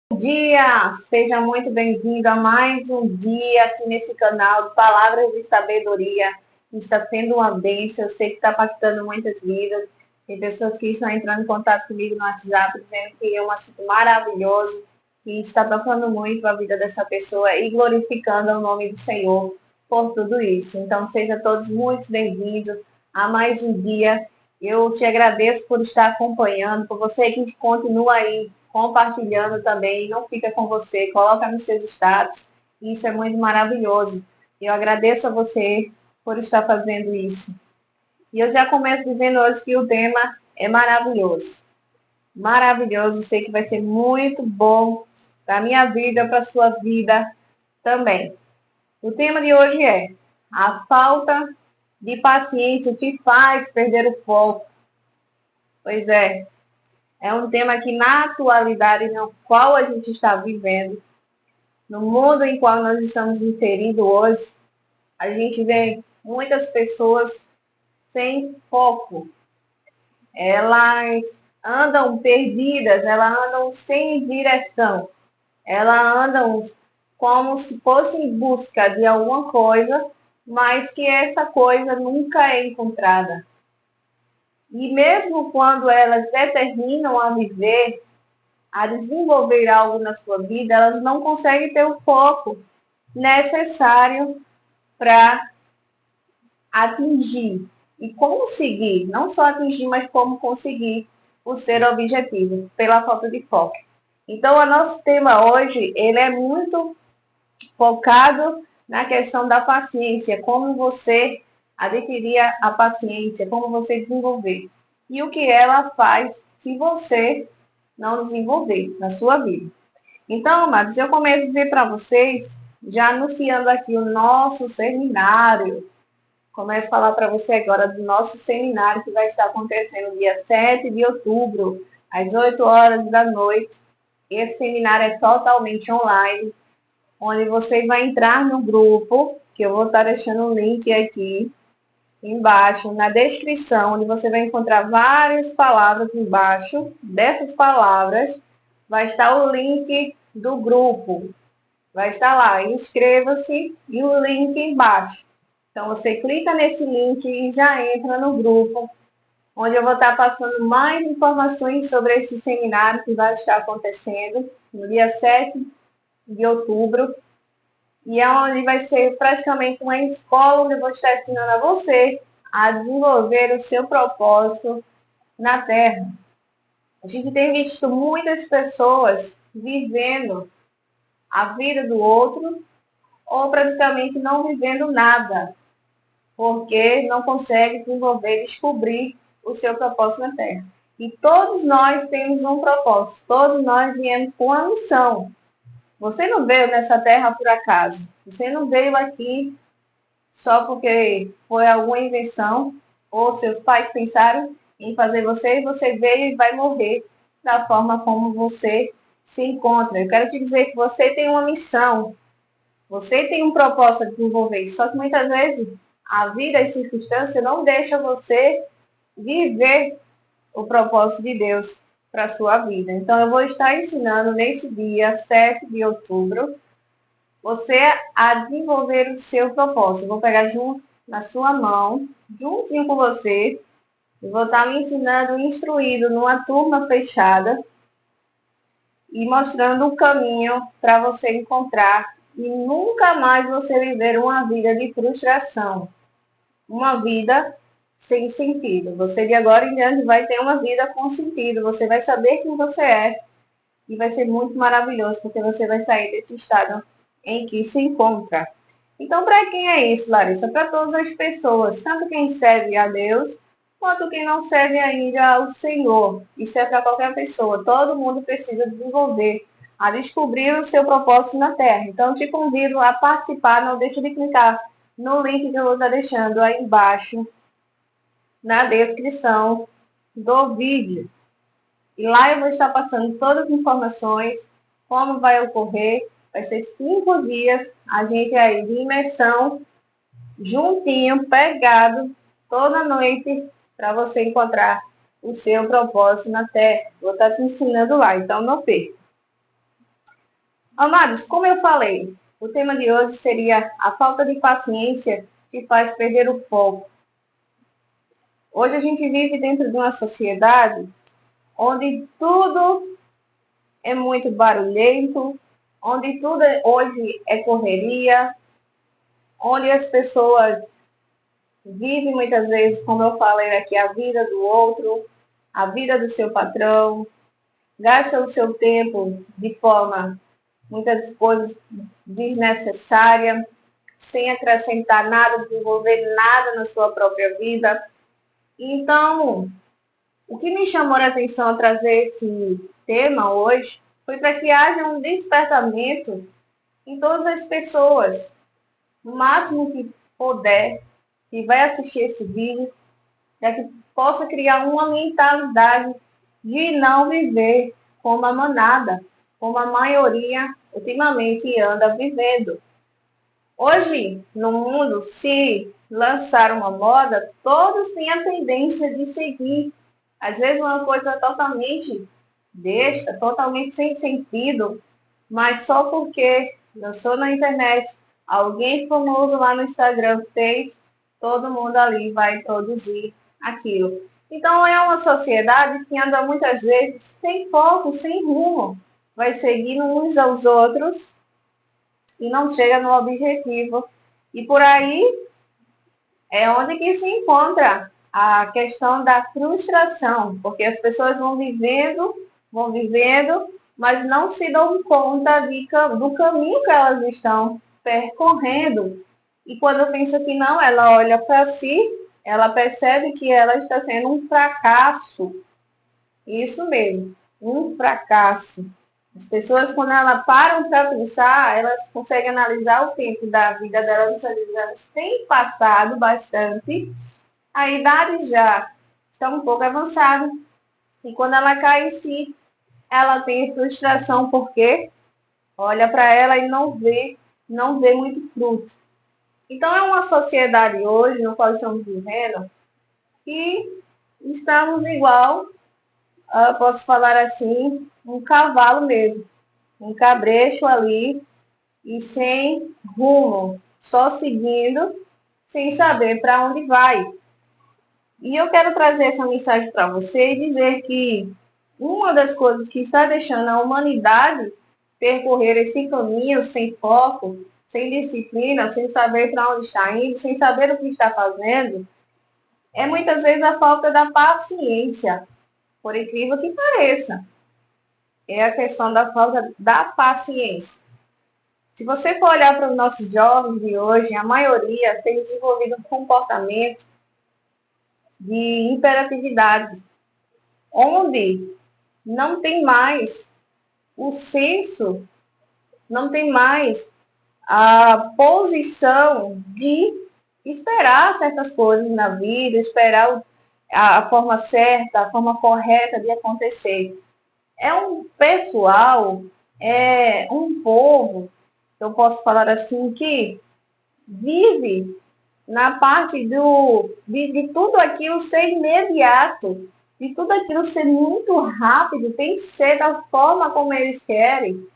Bom dia, seja muito bem-vindo a mais um dia aqui nesse canal de Palavras de Sabedoria. Está sendo uma bênção, eu sei que está impactando muitas vidas. Tem pessoas que estão entrando em contato comigo no WhatsApp, dizendo que é um assunto maravilhoso, que está tocando muito a vida dessa pessoa e glorificando o nome do Senhor por tudo isso. Então, sejam todos muito bem-vindos a mais um dia. Eu te agradeço por estar acompanhando, por você que continua aí compartilhando também, não fica com você, coloca nos seus status. Isso é muito maravilhoso. Eu agradeço a você por estar fazendo isso. E eu já começo dizendo hoje que o tema é maravilhoso. Maravilhoso, sei que vai ser muito bom para a minha vida, para a sua vida também. O tema de hoje é: a falta de paciência te faz perder o foco. Pois é um tema que na atualidade no qual a gente está vivendo, no mundo em qual nós estamos inseridos hoje, a gente vê muitas pessoas sem foco. Elas andam perdidas, elas andam sem direção. Elas andam como se fosse em busca de alguma coisa, mas que essa coisa nunca é encontrada. E mesmo quando elas determinam a viver, a desenvolver algo na sua vida, elas não conseguem ter o foco necessário para atingir e conseguir, não só atingir, mas como conseguir o ser objetivo, pela falta de foco. Então, o nosso tema hoje, ele é muito focado na questão da paciência, como você adquirir a paciência, como você desenvolver. E o que ela faz se você não desenvolver na sua vida. Então, amados, eu começo a dizer para vocês, já anunciando aqui o nosso seminário. Começo a falar para você agora do nosso seminário que vai estar acontecendo dia 7 de outubro, às 8 horas da noite. Esse seminário é totalmente online, onde você vai entrar no grupo, que eu vou estar deixando o link aqui embaixo, na descrição, onde você vai encontrar várias palavras embaixo. Dessas palavras, vai estar o link do grupo. Vai estar lá, inscreva-se e o link embaixo. Então, você clica nesse link e já entra no grupo, onde eu vou estar passando mais informações sobre esse seminário que vai estar acontecendo no dia 7 de outubro. E é onde vai ser praticamente uma escola onde eu vou estar ensinando a você a desenvolver o seu propósito na Terra. A gente tem visto muitas pessoas vivendo a vida do outro ou praticamente não vivendo nada, porque não consegue desenvolver, descobrir o seu propósito na Terra. E todos nós temos um propósito, todos nós viemos com uma missão. Você não veio nessa terra por acaso. Você não veio aqui só porque foi alguma invenção ou seus pais pensaram em fazer você e você veio e vai morrer da forma como você se encontra. Eu quero te dizer que você tem uma missão. Você tem um propósito a desenvolver. Só que muitas vezes a vida e circunstâncias não deixam você viver o propósito de Deus para a sua vida. Então, eu vou estar ensinando nesse dia 7 de outubro você a desenvolver o seu propósito. Eu vou pegar junto na sua mão, juntinho com você, e vou estar me ensinando, instruído numa turma fechada e mostrando o caminho para você encontrar e nunca mais você viver uma vida de frustração, uma vida sem sentido. Você de agora em diante vai ter uma vida com sentido, você vai saber quem você é e vai ser muito maravilhoso, porque você vai sair desse estado em que se encontra. Então, para quem é isso, Larissa? Para todas as pessoas, tanto quem serve a Deus, quanto quem não serve ainda ao Senhor. Isso é para qualquer pessoa. Todo mundo precisa desenvolver, a descobrir o seu propósito na Terra. Então, te convido a participar. Não deixe de clicar no link que eu vou estar deixando aí embaixo, na descrição do vídeo. E lá eu vou estar passando todas as informações, como vai ocorrer. Vai ser 5 dias, a gente aí de imersão, juntinho, pegado, toda noite, para você encontrar o seu propósito na Terra. Vou estar te ensinando lá, então não perca. Amados, como eu falei, o tema de hoje seria a falta de paciência que faz perder o foco. Hoje a gente vive dentro de uma sociedade onde tudo é muito barulhento, onde tudo hoje é correria, onde as pessoas vivem muitas vezes, como eu falei aqui, a vida do outro, a vida do seu patrão, gastam o seu tempo de forma, muitas coisas desnecessária, sem acrescentar nada, desenvolver nada na sua própria vida. Então, o que me chamou a atenção a trazer esse tema hoje foi para que haja um despertamento em todas as pessoas, o máximo que puder, que vai assistir esse vídeo, para que possa criar uma mentalidade de não viver como a manada, como a maioria ultimamente anda vivendo. Hoje, no mundo, se lançar uma moda, todos têm a tendência de seguir. Às vezes uma coisa totalmente besta, totalmente sem sentido, mas só porque lançou na internet, alguém famoso lá no Instagram fez, todo mundo ali vai produzir aquilo. Então é uma sociedade que anda muitas vezes sem foco, sem rumo, vai seguindo uns aos outros e não chega no objetivo. E por aí é onde que se encontra a questão da frustração, porque as pessoas vão vivendo, mas não se dão conta do caminho que elas estão percorrendo. E quando pensa que não, ela olha para si, ela percebe que ela está sendo um fracasso. Isso mesmo, um fracasso. As pessoas, quando elas param para pensar, elas conseguem analisar o tempo da vida delas, os anos têm passado bastante, a idade já está um pouco avançada, e quando ela cai em si, ela tem frustração, porque olha para ela e não vê muito fruto. Então é uma sociedade hoje, no qual estamos vivendo, que estamos igual, posso falar assim, um cavalo mesmo, um cabresto ali e sem rumo, só seguindo, sem saber para onde vai. E eu quero trazer essa mensagem para você e dizer que uma das coisas que está deixando a humanidade percorrer esse caminho sem foco, sem disciplina, sem saber para onde está indo, sem saber o que está fazendo, é muitas vezes a falta da paciência, por incrível que pareça. É a questão da falta da paciência. Se você for olhar para os nossos jovens de hoje, a maioria tem desenvolvido um comportamento de hiperatividade, onde não tem mais o senso, não tem mais a posição de esperar certas coisas na vida, esperar a forma certa, a forma correta de acontecer. É um pessoal, é um povo, eu posso falar assim, que vive na parte de tudo aquilo ser imediato, de tudo aquilo ser muito rápido, tem que ser da forma como eles querem.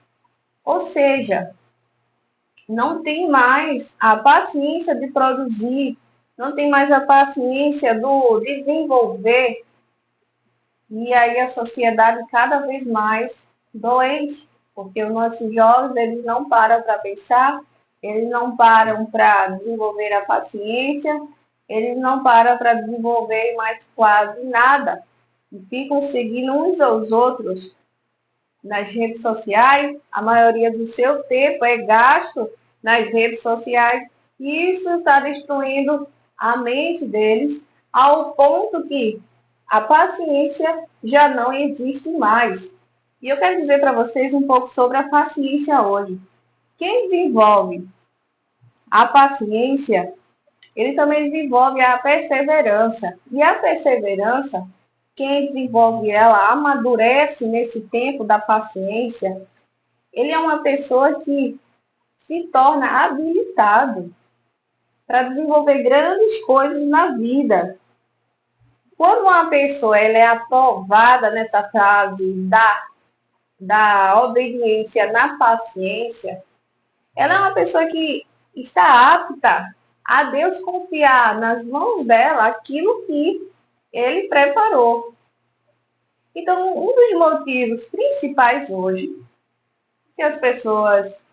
Ou seja, não tem mais a paciência de produzir, não tem mais a paciência do desenvolver. E aí a sociedade cada vez mais doente, porque os nossos jovens, eles não param para pensar, eles não param para desenvolver a paciência, eles não param para desenvolver mais quase nada. E ficam seguindo uns aos outros nas redes sociais, a maioria do seu tempo é gasto nas redes sociais, e isso está destruindo a mente deles, ao ponto que a paciência já não existe mais. E eu quero dizer para vocês um pouco sobre a paciência hoje. Quem desenvolve a paciência, ele também desenvolve a perseverança. E a perseverança, quem desenvolve ela, amadurece nesse tempo da paciência, ele é uma pessoa que se torna habilitado para desenvolver grandes coisas na vida. Quando uma pessoa ela é aprovada nessa fase da da obediência na paciência, ela é uma pessoa que está apta a Deus confiar nas mãos dela aquilo que ele preparou. Então, um dos motivos principais hoje que as pessoas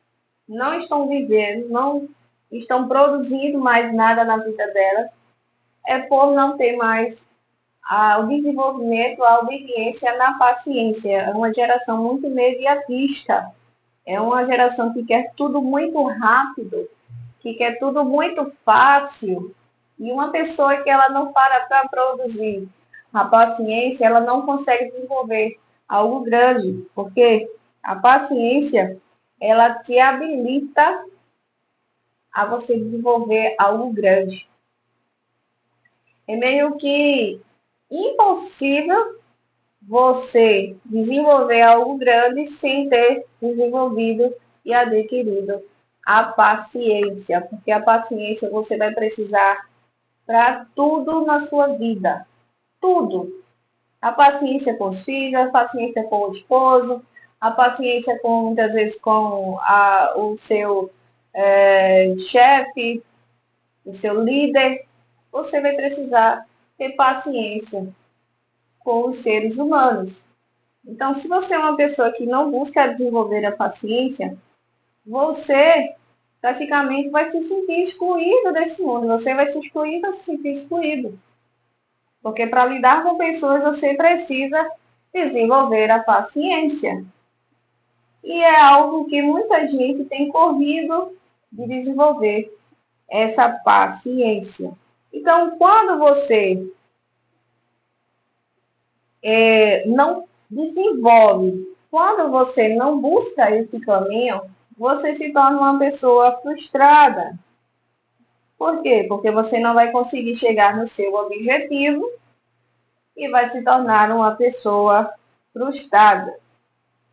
não estão vivendo, não estão produzindo mais nada na vida delas, é por não ter mais o desenvolvimento, a obediência na paciência. É uma geração muito imediatista. É uma geração que quer tudo muito rápido, que quer tudo muito fácil. E uma pessoa que ela não para produzir a paciência, ela não consegue desenvolver algo grande, porque a paciência, ela te habilita a você desenvolver algo grande. É meio que impossível você desenvolver algo grande sem ter desenvolvido e adquirido a paciência, porque a paciência você vai precisar para tudo na sua vida. Tudo. A paciência com os filhos, a paciência com o esposo, a paciência com, muitas vezes, com o seu chefe, o seu líder. Você vai precisar ter paciência com os seres humanos. Então, se você é uma pessoa que não busca desenvolver a paciência, você praticamente vai se sentir excluído desse mundo. Você vai se excluir, vai se sentir excluído. Porque para lidar com pessoas, você precisa desenvolver a paciência. E é algo que muita gente tem corrido de desenvolver, essa paciência. Então, quando você não desenvolve, quando você não busca esse caminho, você se torna uma pessoa frustrada. Por quê? Porque você não vai conseguir chegar no seu objetivo e vai se tornar uma pessoa frustrada.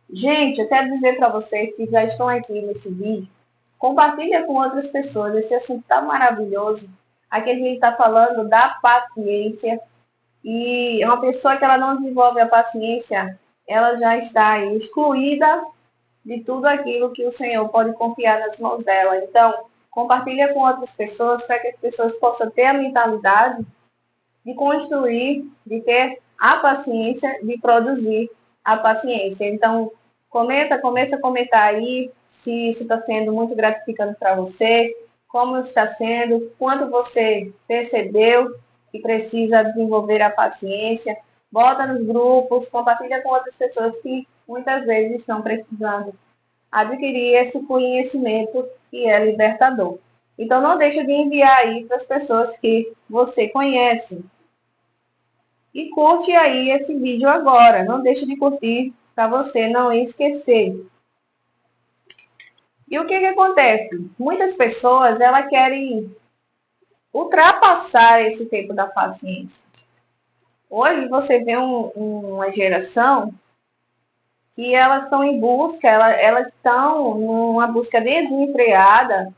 Gente, eu quero dizer para vocês que já estão aqui nesse vídeo, compartilha com outras pessoas, esse assunto tá maravilhoso. Aqui a gente está falando da paciência, e uma pessoa que ela não desenvolve a paciência, ela já está excluída de tudo aquilo que o Senhor pode confiar nas mãos dela. Então, compartilha com outras pessoas para que as pessoas possam ter a mentalidade de construir, de ter a paciência, de produzir a paciência. Então, começa a comentar aí se isso está sendo muito gratificante para você, como está sendo, quanto você percebeu que precisa desenvolver a paciência. Bota nos grupos, compartilha com outras pessoas que muitas vezes estão precisando adquirir esse conhecimento que é libertador. Então, não deixe de enviar aí para as pessoas que você conhece. E curte aí esse vídeo agora. Não deixe de curtir para você não esquecer. E o que acontece? Muitas pessoas, elas querem ultrapassar esse tempo da paciência. Hoje você vê uma geração que elas estão em busca, elas estão numa busca desenfreada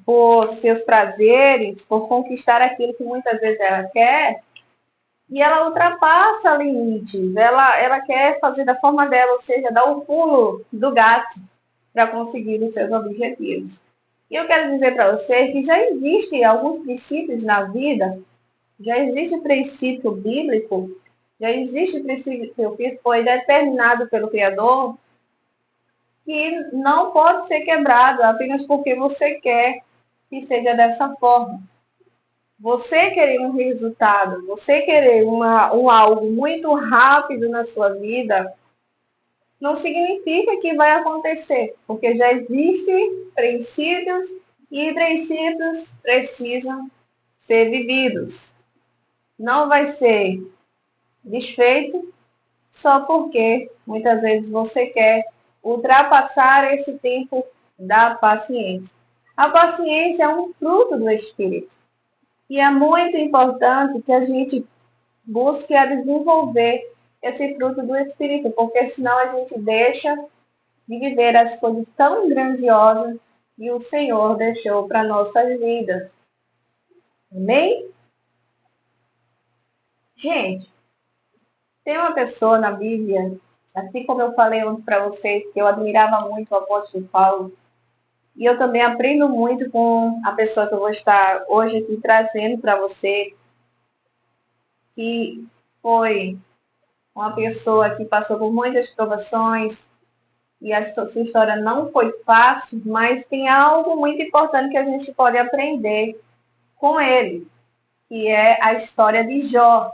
por seus prazeres, por conquistar aquilo que muitas vezes ela quer, e ela ultrapassa limites. Ela quer fazer da forma dela, ou seja, dar o pulo do gato para conseguir os seus objetivos. E eu quero dizer para você que já existem alguns princípios na vida, já existe princípio bíblico, já existe princípio que foi determinado pelo Criador, que não pode ser quebrado apenas porque você quer que seja dessa forma. Você querer um resultado, você querer algo muito rápido na sua vida, não significa que vai acontecer, porque já existem princípios e princípios precisam ser vividos. Não vai ser desfeito só porque muitas vezes você quer ultrapassar esse tempo da paciência. A paciência é um fruto do Espírito. E é muito importante que a gente busque a desenvolver esse fruto do Espírito, porque senão a gente deixa de viver as coisas tão grandiosas que o Senhor deixou para nossas vidas. Amém? Gente, tem uma pessoa na Bíblia Assim como eu falei ontem para vocês, que eu admirava muito o apóstolo Paulo, e eu também aprendo muito com a pessoa que eu vou estar hoje aqui trazendo para você, que foi uma pessoa que passou por muitas provações, e a sua história não foi fácil, mas tem algo muito importante que a gente pode aprender com ele, que é a história de Jó.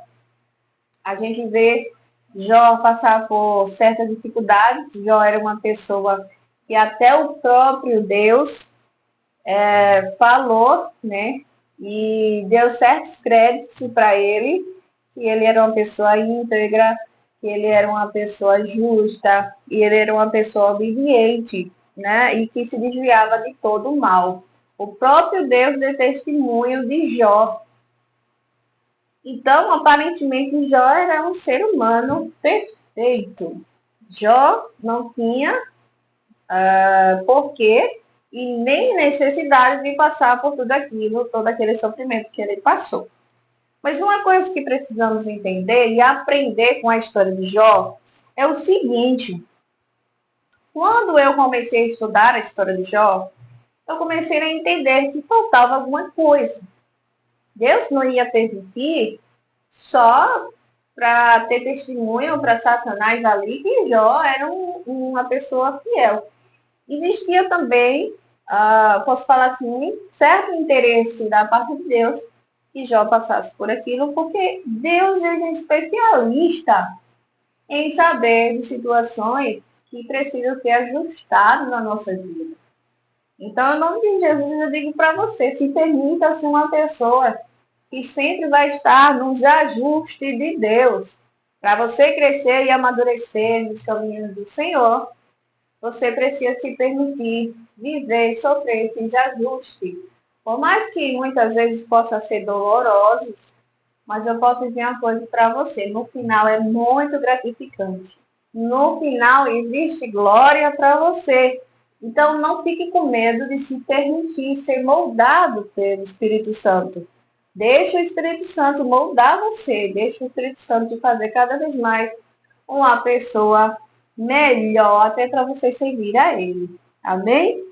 A gente vê Jó passar por certas dificuldades. Jó era uma pessoa que até o próprio Deus falou, né? E deu certos créditos para ele, que ele era uma pessoa íntegra, que ele era uma pessoa justa, e ele era uma pessoa obediente, né? E que se desviava de todo o mal. O próprio Deus deu testemunho de Jó. Então, aparentemente, Jó era um ser humano perfeito. Jó não tinha porquê e nem necessidade de passar por tudo aquilo, todo aquele sofrimento que ele passou. Mas uma coisa que precisamos entender e aprender com a história de Jó é o seguinte: quando eu comecei a estudar a história de Jó, eu comecei a entender que faltava alguma coisa. Deus não ia permitir só para ter testemunho para Satanás ali que Jó era uma pessoa fiel. Existia também, posso falar assim, certo interesse da parte de Deus que Jó passasse por aquilo, porque Deus é especialista em saber de situações que precisam ser ajustadas na nossa vida. Então, em nome de Jesus, eu digo para você, se permita ser uma pessoa que sempre vai estar nos ajustes de Deus. Para você crescer e amadurecer nos caminhos do Senhor, você precisa se permitir viver e sofrer esses ajustes. Por mais que muitas vezes possa ser dolorosos, mas eu posso dizer uma coisa para você, no final é muito gratificante. No final existe glória para você. Então não fique com medo de se permitir ser moldado pelo Espírito Santo. Deixa o Espírito Santo moldar você, deixa o Espírito Santo te fazer cada vez mais uma pessoa melhor, até para você servir a Ele. Amém?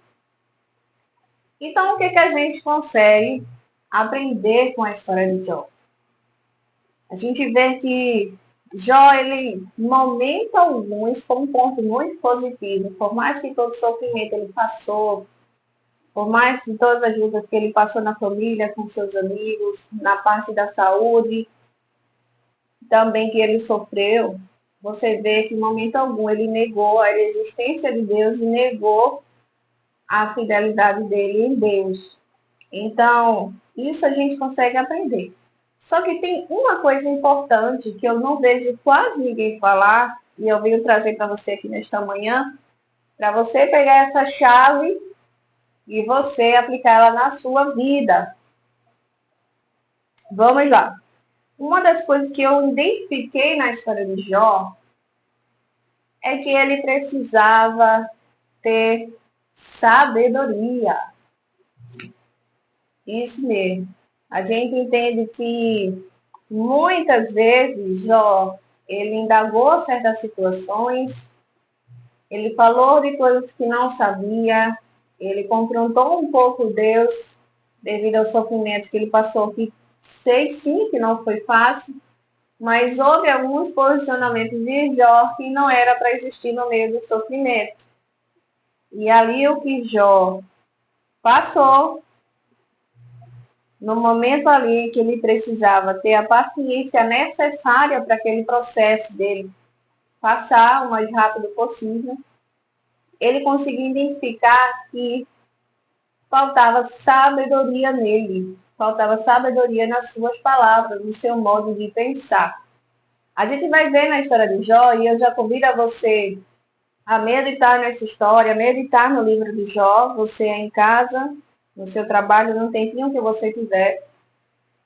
Então, o que, que a gente consegue aprender com a história de Jó? A gente vê que Jó, ele, em momento algum, isso foi um ponto muito positivo. Por mais que todo sofrimento ele passou, por mais que todas as lutas que ele passou na família, com seus amigos, na parte da saúde, também que ele sofreu, você vê que em momento algum ele negou a existência de Deus e negou a fidelidade dele em Deus. Então, isso a gente consegue aprender. Só que tem uma coisa importante que eu não vejo quase ninguém falar, e eu venho trazer para você aqui nesta manhã, para você pegar essa chave e você aplicar ela na sua vida. Vamos lá. Uma das coisas que eu identifiquei na história de Jó é que ele precisava ter sabedoria. Isso mesmo. A gente entende que muitas vezes Jó, ele indagou certas situações, ele falou de coisas que não sabia, ele confrontou um pouco Deus devido ao sofrimento que ele passou, que sei sim que não foi fácil, mas houve alguns posicionamentos de Jó que não era para existir no meio do sofrimento. E ali o que Jó passou, no momento ali que ele precisava ter a paciência necessária para aquele processo dele passar o mais rápido possível, ele conseguiu identificar que faltava sabedoria nele, faltava sabedoria nas suas palavras, no seu modo de pensar. A gente vai ver na história de Jó, e eu já convido a você a meditar nessa história, a meditar no livro de Jó, você é em casa, no seu trabalho, no tempinho que você tiver,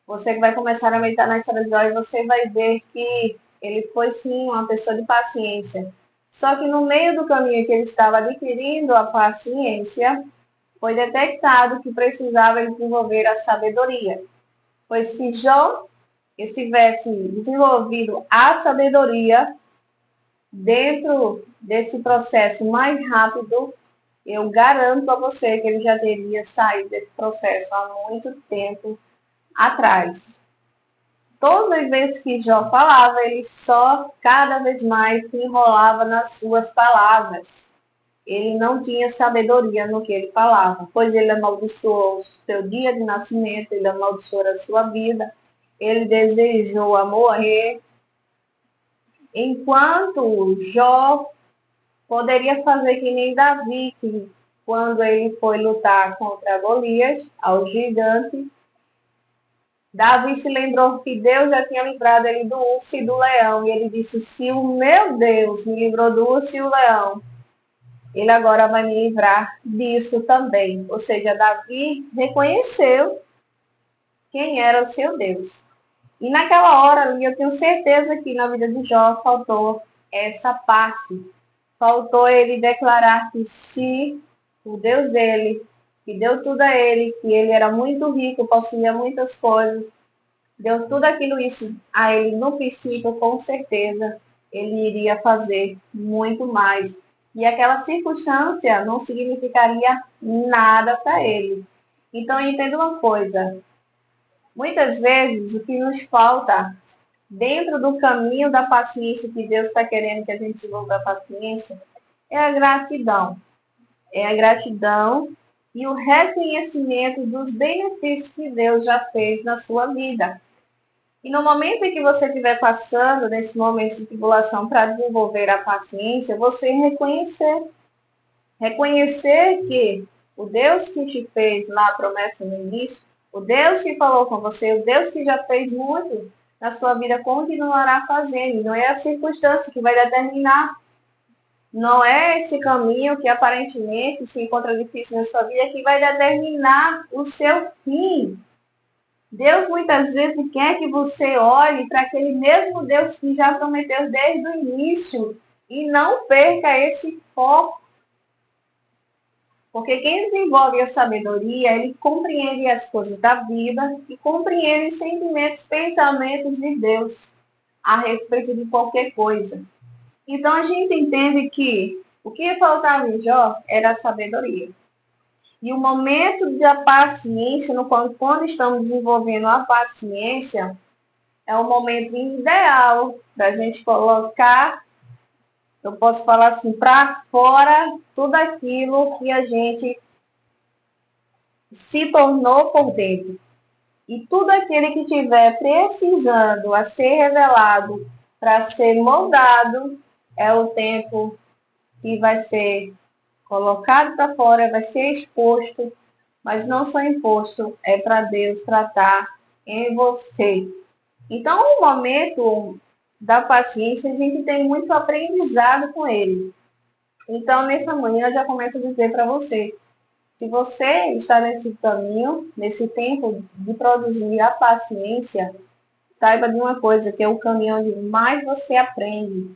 você que vai começar a meditar na história de Jó e você vai ver que ele foi sim uma pessoa de paciência. Só que no meio do caminho que ele estava adquirindo a paciência, foi detectado que precisava desenvolver a sabedoria. Pois se Jó tivesse desenvolvido a sabedoria, dentro desse processo mais rápido, eu garanto a você que ele já teria saído desse processo há muito tempo atrás. Todas as vezes que Jó falava, ele só cada vez mais se enrolava nas suas palavras. Ele não tinha sabedoria no que ele falava, pois ele amaldiçoou o seu dia de nascimento, ele amaldiçoou a sua vida, ele desejou a morrer. Enquanto Jó poderia fazer que nem Davi, que quando ele foi lutar contra Golias, ao gigante, Davi se lembrou que Deus já tinha livrado ele do urso e do leão. E ele disse, se o meu Deus me livrou do urso e do leão, ele agora vai me livrar disso também. Ou seja, Davi reconheceu quem era o seu Deus. E naquela hora ali, eu tenho certeza que na vida de Jó faltou essa parte. Faltou ele declarar que se o Deus dele, que deu tudo a ele, que ele era muito rico, possuía muitas coisas, deu tudo aquilo isso a ele no princípio, com certeza, ele iria fazer muito mais. E aquela circunstância não significaria nada para ele. Então, entenda uma coisa. Muitas vezes, o que nos falta dentro do caminho da paciência que Deus está querendo que a gente desenvolva a paciência é a gratidão. É a gratidão e o reconhecimento dos benefícios que Deus já fez na sua vida. E no momento em que você estiver passando, nesse momento de tribulação, para desenvolver a paciência, você reconhecer. Reconhecer que o Deus que te fez lá a promessa no início, o Deus que falou com você, o Deus que já fez muito na sua vida, continuará fazendo. Não é a circunstância que vai determinar. Não é esse caminho que aparentemente se encontra difícil na sua vida que vai determinar o seu fim. Deus muitas vezes quer que você olhe para aquele mesmo Deus que já prometeu desde o início e não perca esse foco. Porque quem desenvolve a sabedoria, ele compreende as coisas da vida e compreende os sentimentos, pensamentos de Deus a respeito de qualquer coisa. Então a gente entende que o que faltava em Jó era a sabedoria. E o momento da paciência, no qual, quando estamos desenvolvendo a paciência, é o momento ideal para a gente colocar, eu posso falar assim, para fora tudo aquilo que a gente se tornou por dentro. E tudo aquele que estiver precisando a ser revelado para ser moldado, é o tempo que vai ser colocado para fora, vai ser exposto, mas não só imposto, é para Deus tratar em você. Então, o momento da paciência, a gente tem muito aprendizado com ele. Então, nessa manhã, eu já começo a dizer para você, se você está nesse caminho, nesse tempo de produzir a paciência, saiba de uma coisa, que é o caminho onde mais você aprende,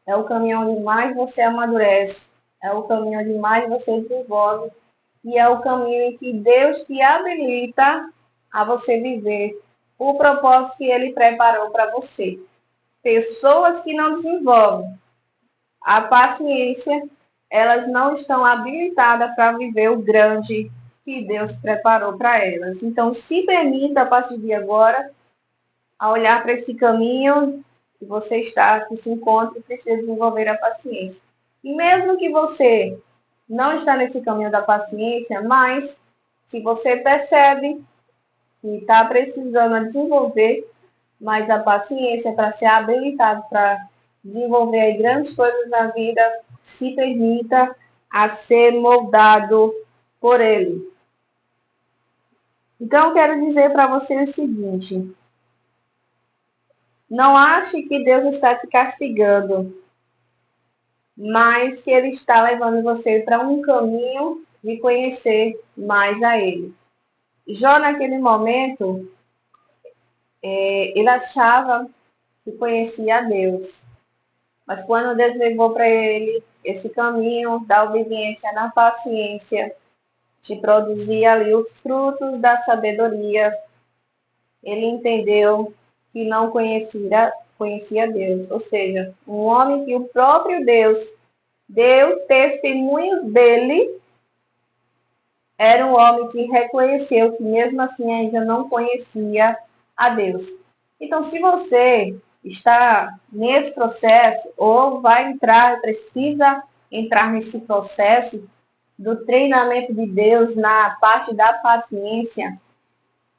é o caminho onde mais você amadurece, é o caminho onde mais você desenvolve e é o caminho em que Deus te habilita a você viver o propósito que Ele preparou para você. Pessoas que não desenvolvem a paciência, elas não estão habilitadas para viver o grande que Deus preparou para elas. Então, se permita, a partir de agora, a olhar para esse caminho que você está, que se encontra e precisa desenvolver a paciência. E mesmo que você não está nesse caminho da paciência, mas se você percebe que está precisando desenvolver mais a paciência para ser habilitado para desenvolver grandes coisas na vida, se permita a ser moldado por ele. Então, eu quero dizer para você o seguinte: não ache que Deus está te castigando, mas que Ele está levando você para um caminho de conhecer mais a Ele. Jó, naquele momento, ele achava que conhecia a Deus. Mas quando Deus levou para ele esse caminho da obediência na paciência, de produzir ali os frutos da sabedoria, ele entendeu que não conhecia Deus. Ou seja, um homem que o próprio Deus deu testemunho dele, era um homem que reconheceu que mesmo assim ainda não conhecia a Deus. Então, se você está nesse processo ou vai entrar, precisa entrar nesse processo do treinamento de Deus na parte da paciência,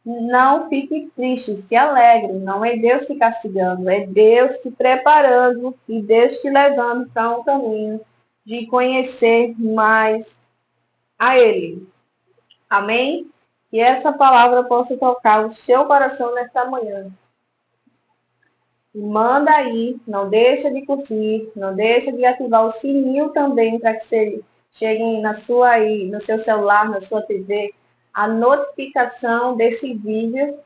não fique triste, se alegre. Não é Deus te castigando, é Deus te preparando e Deus te levando para um caminho de conhecer mais a Ele. Amém? Que essa palavra possa tocar o seu coração nesta manhã. Manda aí, não deixa de curtir, não deixa de ativar o sininho também para que cheguem na sua aí, no seu celular, na sua TV, a notificação desse vídeo.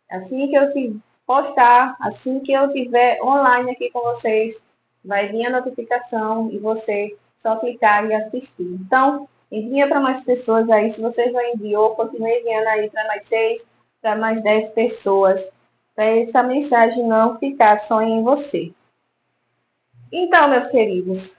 Assim que eu te postar, assim que eu estiver online aqui com vocês, vai vir a notificação e você só clicar e assistir. Então, envia para mais pessoas aí. Se você já enviou, continue enviando aí para mais 6, para mais 10 pessoas, para essa mensagem não ficar só em você. Então, meus queridos,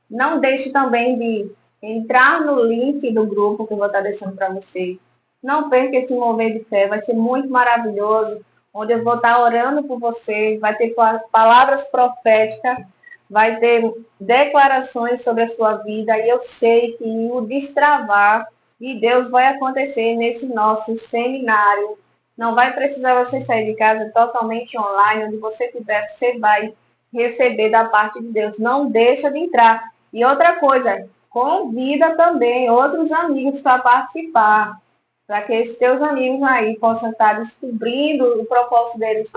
não deixe também de entrar no link do grupo que eu vou estar deixando para vocês. Não perca esse mover de fé, vai ser muito maravilhoso, onde eu vou estar orando por você, vai ter palavras proféticas, vai ter declarações sobre a sua vida, e eu sei que o destravar de Deus vai acontecer nesse nosso seminário. Não vai precisar você sair de casa, totalmente online, onde você estiver, você vai receber da parte de Deus. Não deixa de entrar. E outra coisa, convida também outros amigos para participar, para que esses teus amigos aí possam estar descobrindo o propósito deles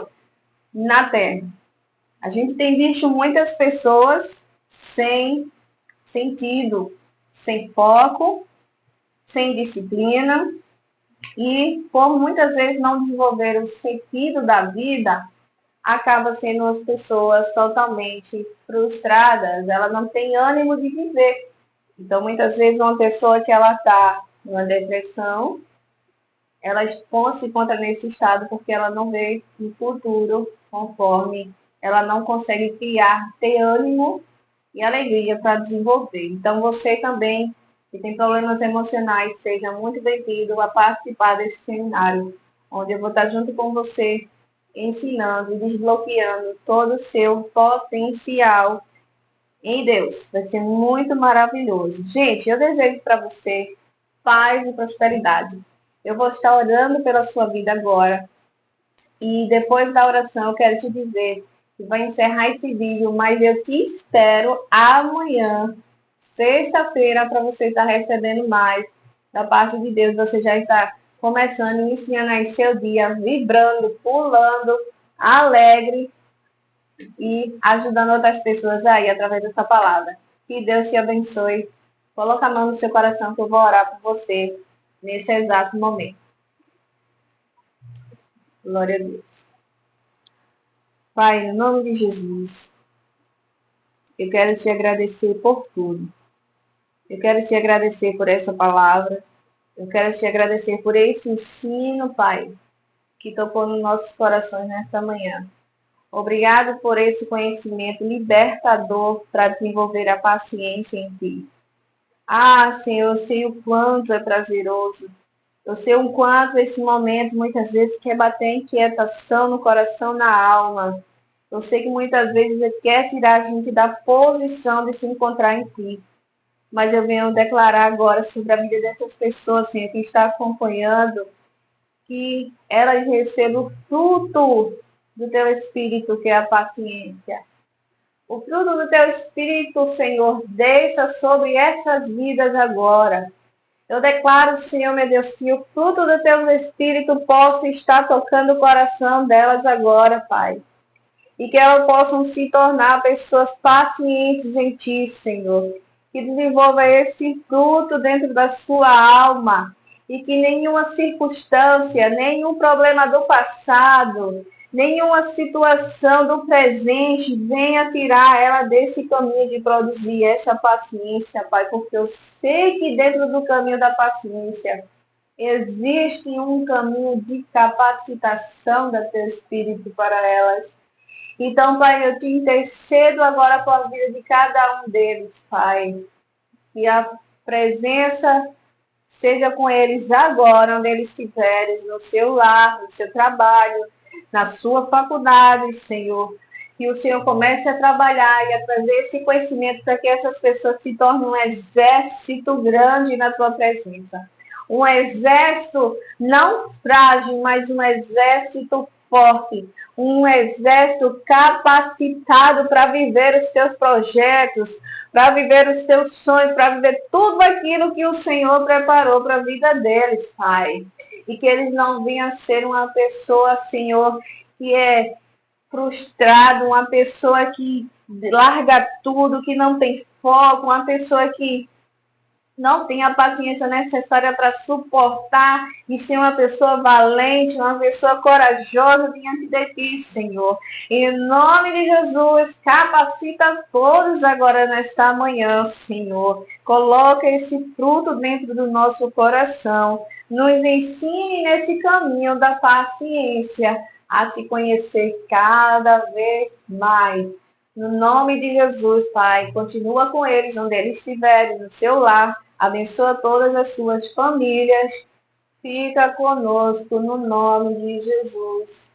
na Terra. A gente tem visto muitas pessoas sem sentido, sem foco, sem disciplina, e por muitas vezes não desenvolver o sentido da vida, acaba sendo as pessoas totalmente frustradas, ela não tem ânimo de viver. Então, muitas vezes, uma pessoa que ela está numa depressão, ela se encontra nesse estado porque ela não vê um futuro conforme, ela não consegue criar, ter ânimo e alegria para desenvolver. Então, você também, que tem problemas emocionais, seja muito bem-vindo a participar desse seminário, onde eu vou estar junto com você, ensinando e desbloqueando todo o seu potencial em Deus. Vai ser muito maravilhoso. Gente, eu desejo para você paz e prosperidade. Eu vou estar orando pela sua vida agora. E depois da oração, eu quero te dizer que vai encerrar esse vídeo, mas eu te espero amanhã, sexta-feira, para você estar recebendo mais da parte de Deus. Você já está começando, iniciando aí seu dia, vibrando, pulando, alegre e ajudando outras pessoas aí através dessa palavra. Que Deus te abençoe. Coloca a mão no seu coração que eu vou orar por você nesse exato momento. Glória a Deus. Pai, em nome de Jesus, eu quero te agradecer por tudo. Eu quero te agradecer por essa palavra. Eu quero te agradecer por esse ensino, Pai, que tocou nos nossos corações nesta manhã. Obrigado por esse conhecimento libertador para desenvolver a paciência em Ti. Ah, Senhor, eu sei o quanto é prazeroso. Eu sei o quanto esse momento muitas vezes quer bater inquietação no coração, na alma. Eu sei que muitas vezes Ele quer tirar a gente da posição de se encontrar em Ti. Mas eu venho declarar agora sobre a vida dessas pessoas, Senhor, que está acompanhando, que elas recebam o fruto do Teu Espírito, que é a paciência. O fruto do Teu Espírito, Senhor, desça sobre essas vidas agora. Eu declaro, Senhor, meu Deus, que o fruto do Teu Espírito possa estar tocando o coração delas agora, Pai. E que elas possam se tornar pessoas pacientes em Ti, Senhor. Que desenvolva esse fruto dentro da sua alma. E que nenhuma circunstância, nenhum problema do passado, nenhuma situação do presente venha tirar ela desse caminho de produzir essa paciência, Pai. Porque eu sei que dentro do caminho da paciência existe um caminho de capacitação do Teu Espírito para elas. Então, Pai, eu te intercedo agora com a vida de cada um deles, Pai. Que a presença seja com eles agora, onde eles estiverem, no seu lar, no seu trabalho, na sua faculdade, Senhor. Que o Senhor comece a trabalhar e a trazer esse conhecimento para que essas pessoas se tornem um exército grande na tua presença. Um exército não frágil, mas um exército forte. Um exército capacitado para viver os teus projetos, para viver os teus sonhos, para viver tudo aquilo que o Senhor preparou para a vida deles, Pai. E que eles não venham a ser uma pessoa, Senhor, que é frustrado, uma pessoa que larga tudo, que não tem foco, uma pessoa que não tem a paciência necessária para suportar e ser uma pessoa valente, uma pessoa corajosa diante de ti, Senhor. Em nome de Jesus, capacita todos agora nesta manhã, Senhor. Coloca esse fruto dentro do nosso coração. Nos ensine nesse caminho da paciência a te conhecer cada vez mais. No nome de Jesus, Pai, continua com eles onde eles estiverem, no seu lar. Abençoa todas as suas famílias. Fica conosco no nome de Jesus.